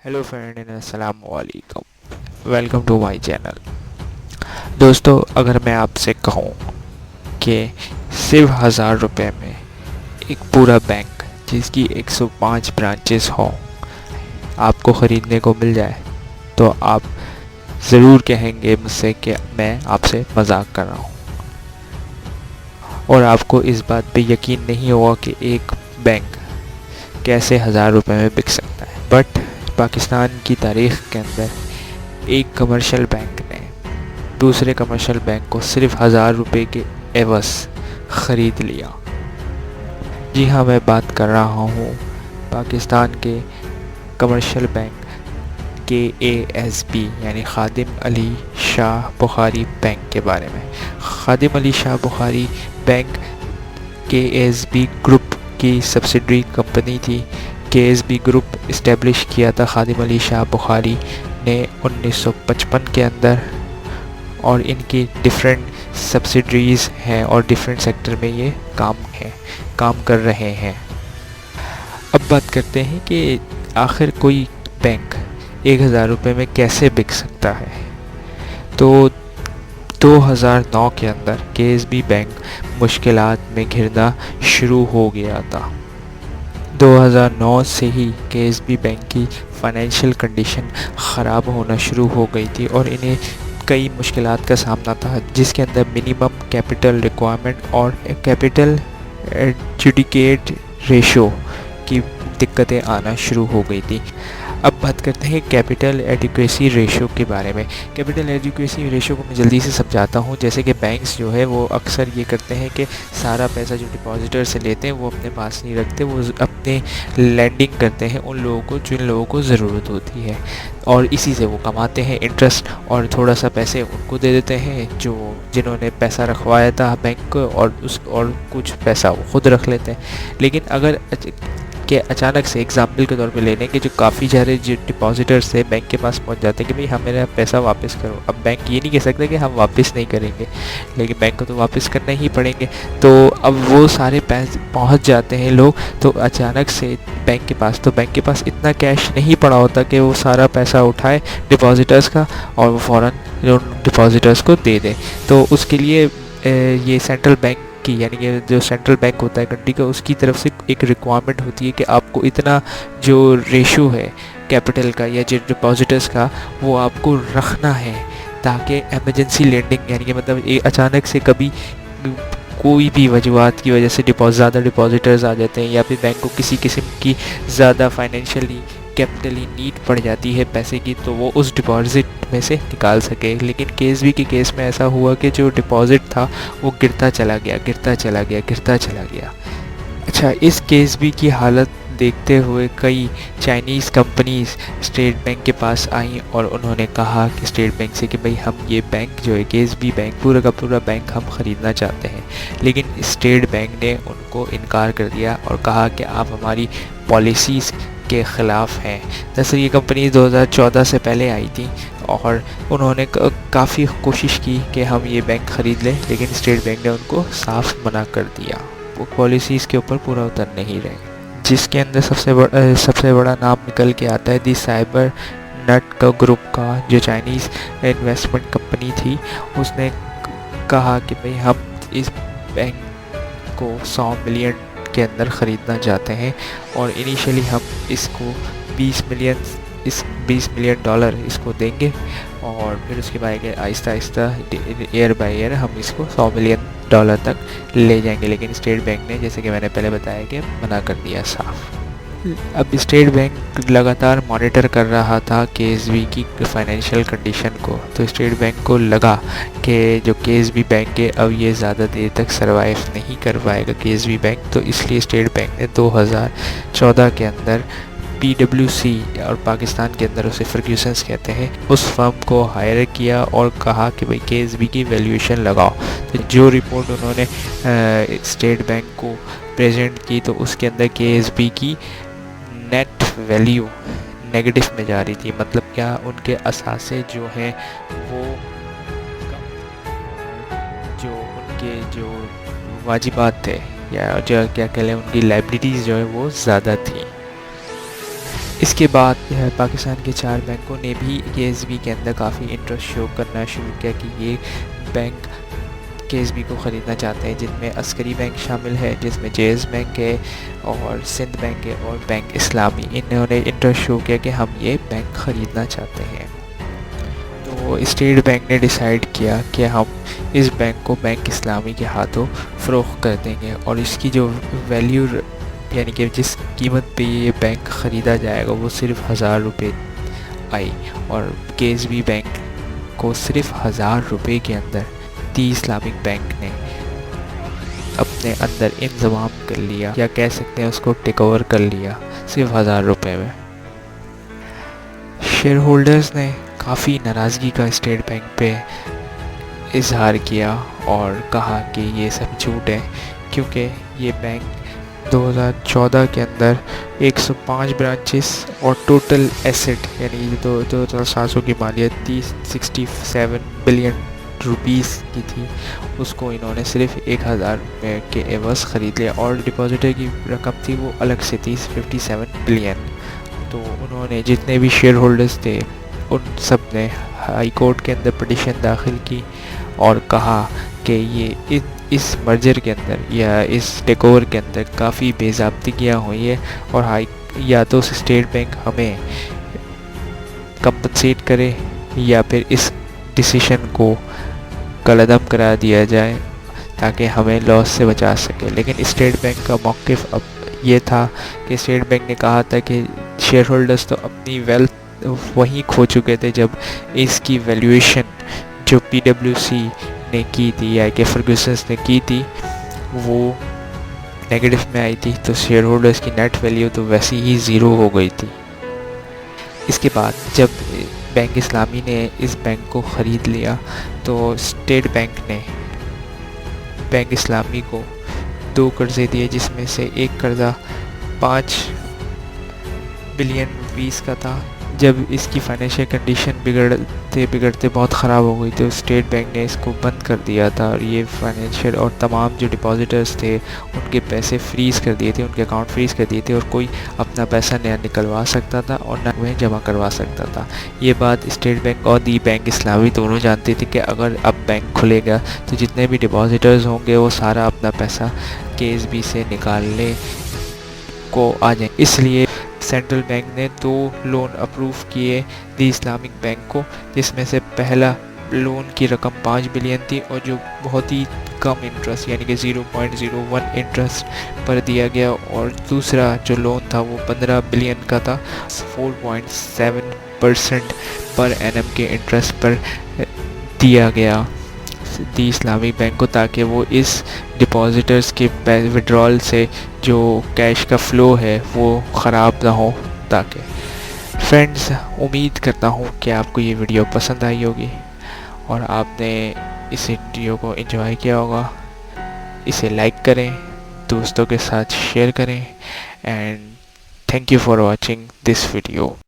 Hello friend, अस्सलाम वालेकुम। Welcome to my channel. दोस्तों, अगर मैं आपसे कहूँ कि सिर्फ 1000 रुपये में एक पूरा बैंक जिसकी 105 ब्रांचेस हो आपको ख़रीदने को मिल जाए तो आप ज़रूर कहेंगे मुझसे कि मैं आपसे मजाक कर रहा हूँ, और आपको इस बात पे यकीन नहीं होगा कि एक बैंक कैसे 1000 रुपये में बिक सकता है। बट पाकिस्तान की तारीख़ के अंदर एक कमर्शियल बैंक ने दूसरे कमर्शियल बैंक को सिर्फ 1000 रुपये के एवज़ ख़रीद लिया। जी हाँ, मैं बात कर रहा हूँ पाकिस्तान के कमर्शियल बैंक KASB यानी खादिम अली शाह बुखारी बैंक के बारे में। Khadim Ali Shah Bukhari bank KASB group की सब्सिडरी कंपनी थी। KASB ग्रुप इस्टेब्लिश किया था खादिम अली शाह बुखारी ने 1955 के अंदर, और इनकी डिफरेंट सब्सिडरीज़ हैं और डिफरेंट सेक्टर में ये काम कर रहे हैं। अब बात करते हैं कि आखिर कोई बैंक 1000 रुपये में कैसे बिक सकता है। तो 2009 के अंदर KASB बैंक मुश्किलात में घिरना शुरू हो गया था। 2009 से ही KASB बैंक की फाइनेंशियल कंडीशन ख़राब होना शुरू हो गई थी और इन्हें कई मुश्किलात का सामना था, जिसके अंदर मिनिमम कैपिटल रिक्वायरमेंट और कैपिटल एडजुडिकेट रेशो की दिक्कतें आना शुरू हो गई थी। अब बात करते हैं कैपिटल एडिक्वेसी रेशो के बारे में। कैपिटल एडिक्वेसी रेशो को मैं जल्दी से समझाता हूँ। जैसे कि बैंक्स जो है वो अक्सर ये करते हैं कि सारा पैसा जो डिपॉजिटर से लेते हैं वो अपने पास नहीं रखते, वो अपने लैंडिंग करते हैं उन लोगों को जिन लोगों को ज़रूरत होती है, और इसी से वो कमाते हैं इंटरेस्ट, और थोड़ा सा पैसे उनको दे देते हैं जो जिन्होंने पैसा रखवाया था बैंक को, और कुछ पैसा वो ख़ुद रख लेते हैं। लेकिन अगर कि अचानक से एग्जाम्पल के तौर पे ले लें कि जो काफ़ी सारे जो डिपॉजिटर्स थे बैंक के पास पहुंच जाते हैं कि भाई हम मेरा पैसा वापस करो। अब बैंक ये नहीं कह सकते कि हम वापस नहीं करेंगे, लेकिन बैंक को तो वापस करना ही पड़ेंगे। तो अब वो सारे पैसे पहुंच जाते हैं लोग, तो अचानक से बैंक के पास इतना कैश नहीं पड़ा होता कि वो सारा पैसा उठाए डिपॉजिटर्स का और वो फ़ौरन उन डिपॉजिटर्स को दे दें। तो उसके लिए ये सेंट्रल बैंक की, यानी कि जो सेंट्रल बैंक होता है कंट्री का, उसकी तरफ से एक रिक्वायरमेंट होती है कि आपको इतना जो रेशो है कैपिटल का या जो डिपॉजिटर्स का वो आपको रखना है, ताकि एमरजेंसी लेंडिंग, यानी कि मतलब अचानक से कभी कोई भी वजूहत की वजह से ज़्यादा डिपॉजिटर्स आ जाते हैं या फिर बैंक को किसी किस्म की ज़्यादा फाइनेंशियली कैपिटली नीड पड़ जाती है पैसे की, तो वो उस डिपॉजिट में से निकाल सके। लेकिन KASB के केस में ऐसा हुआ कि जो डिपॉजिट था वो गिरता चला गया। अच्छा, इस KASB की हालत देखते हुए कई चाइनीज़ कंपनीज स्टेट बैंक के पास आईं और उन्होंने कहा कि स्टेट बैंक से कि भाई हम ये बैंक जो है KASB बैंक पूरा का पूरा बैंक हम ख़रीदना चाहते हैं। लेकिन स्टेट बैंक ने उनको इनकार कर दिया और कहा कि आप हमारी पॉलिसीज़ के ख़िलाफ़ हैं। दरअसल ये कंपनी 2014 से पहले आई थी और उन्होंने काफ़ी कोशिश की कि हम ये बैंक ख़रीद लें, लेकिन स्टेट बैंक ने उनको साफ मना कर दिया। वो पॉलिसीज़ के ऊपर पूरा उतर नहीं रहे, जिसके अंदर सबसे बड़ा नाम निकल के आता है दी साइबर नट का ग्रुप का, जो चाइनीज़ इन्वेस्टमेंट कंपनी थी। उसने कहा कि भाई हम इस बैंक को 100 मिलियन के अंदर ख़रीदना चाहते हैं और इनिशियली हम इसको 20 मिलियन डॉलर इसको देंगे, और फिर उसके बाद Aahista Aahista year by year हम इसको 100 मिलियन डॉलर तक ले जाएंगे। लेकिन स्टेट बैंक ने, जैसे कि मैंने पहले बताया, कि मना कर दिया साफ। अब स्टेट बैंक लगातार मॉनिटर कर रहा था KASB की फाइनेंशियल कंडीशन को, तो स्टेट बैंक को लगा कि जो KASB बैंक है अब ये ज़्यादा देर तक सरवाइव नहीं कर पाएगा KASB बैंक, तो इसलिए स्टेट बैंक ने 2014 के अंदर PwC, और पाकिस्तान के अंदर उसे फर्ग्यूसन्स कहते हैं, उस फर्म को हायर किया और कहा कि भाई KASB की वैल्यूएशन लगाओ। तो जो रिपोर्ट उन्होंने स्टेट बैंक को प्रेजेंट की, तो उसके अंदर KASB की नेट वैल्यू नेगेटिव में जा रही थी। मतलब क्या, उनके असासे जो हैं वो जो उनके जो वाजिबात थे या जो क्या कह लें उनकी लाइबिलिटीज़ जो है वो ज़्यादा थी। اس کے بعد پاکستان کے 4 بینکوں نے بھی KSB کے اندر کافی انٹرسٹ شو کرنا شروع کیا کہ یہ بینک KSB کو خریدنا چاہتے ہیں، جن میں عسکری بینک شامل ہے، جس میں JS بینک ہے اور سندھ بینک ہے اور بینک اسلامی۔ انہوں نے انٹرسٹ شو کیا کہ ہم یہ بینک خریدنا چاہتے ہیں۔ تو اسٹیٹ بینک نے ڈیسائیڈ کیا کہ ہم اس بینک کو بینک اسلامی کے ہاتھوں فروخت کر دیں گے، اور اس کی جو ویلیو یعنی کہ جس قیمت پہ یہ بینک خریدا جائے گا وہ صرف 1000 روپے آئی، اور KSB بینک کو صرف 1000 روپے کے اندر دی اسلامک بینک نے اپنے اندر انضمام کر لیا، یا کہہ سکتے ہیں اس کو ٹیک اوور کر لیا صرف 1000 روپے میں۔ شیئر ہولڈرز نے کافی ناراضگی کا اسٹیٹ بینک پہ اظہار کیا اور کہا کہ یہ سب جھوٹ ہے، کیونکہ یہ بینک 2014 کے اندر 105 برانچز اور ٹوٹل ایسٹ یعنی 2700 کی مالیت 67 بلین روپیز کی تھی، اس کو انہوں نے صرف 1000 روپے کے عوض خرید لیا، اور ڈپازیٹر کی رقم تھی وہ الگ سے تھی 57 بلین۔ تو انہوں نے جتنے بھی شیئر ہولڈرز تھے ان سب نے ہائی کورٹ کے اندر پٹیشن داخل کی اور کہا کہ یہ اس مرجر کے اندر یا اس ٹیک اوور کے اندر کافی بے ضابطگیاں ہوئی ہے، اور یا تو اسٹیٹ بینک ہمیں کمپنسیٹ کرے یا پھر اس ڈیسیشن کو کالعدم کرا دیا جائے تاکہ ہمیں لاس سے بچا سکے۔ لیکن اسٹیٹ بینک کا موقف اب یہ تھا کہ اسٹیٹ بینک نے کہا تھا کہ شیئر ہولڈرز تو اپنی ویلتھ وہیں کھو چکے تھے جب اس کی ویلیویشن جو PwC نے کی تھی یا کہ فرگوسنس نے کی تھی وہ نیگیٹو میں آئی تھی، تو شیئر ہولڈرز کی نیٹ ویلیو تو ویسی ہی زیرو ہو گئی تھی۔ اس کے بعد جب بینک اسلامی نے اس بینک کو خرید لیا تو اسٹیٹ بینک نے بینک اسلامی کو 2 قرضے دیے، جس میں سے ایک قرضہ 5 بلین روپیز کا تھا۔ جب اس کی فائنینشیل کنڈیشن بگڑتے بہت خراب ہو گئی تو اسٹیٹ بینک نے اس کو بند کر دیا تھا، اور یہ فائنینشیل اور تمام جو ڈپازیٹرز تھے ان کے پیسے فریز کر دیے تھے، ان کے اکاؤنٹ فریز کر دیے تھے، اور کوئی اپنا پیسہ نیا نکلوا سکتا تھا اور نہ وہ جمع کروا سکتا تھا۔ یہ بات اسٹیٹ بینک اور دی بینک اسلامی دونوں جانتے تھے کہ اگر اب بینک کھلے گا تو جتنے بھی ڈپازیٹرز ہوں گے وہ سارا اپنا پیسہ KSB سے نکالنے کو آ جائیں، اس لیے سینٹرل بینک نے 2 لون اپروو کیے دی اسلامک بینک کو، جس میں سے پہلا لون کی رقم 5 بلین تھی اور جو بہت ہی کم انٹرسٹ یعنی کہ 0.01 انٹرسٹ پر دیا گیا، اور دوسرا جو لون تھا وہ 15 بلین کا تھا، 4.7% پر اینم کے انٹرسٹ پر دیا گیا دی اسلامک بینک کو، تاکہ وہ اس ڈپازیٹرز کے وڈرال سے جو کیش کا فلو ہے وہ خراب نہ ہو۔ تاکہ فرینڈز، امید کرتا ہوں کہ آپ کو یہ ویڈیو پسند آئی ہوگی اور آپ نے اس ویڈیو کو انجوائے کیا ہوگا۔ اسے لائک کریں، دوستوں کے ساتھ شیئر کریں، and thank you for watching this video.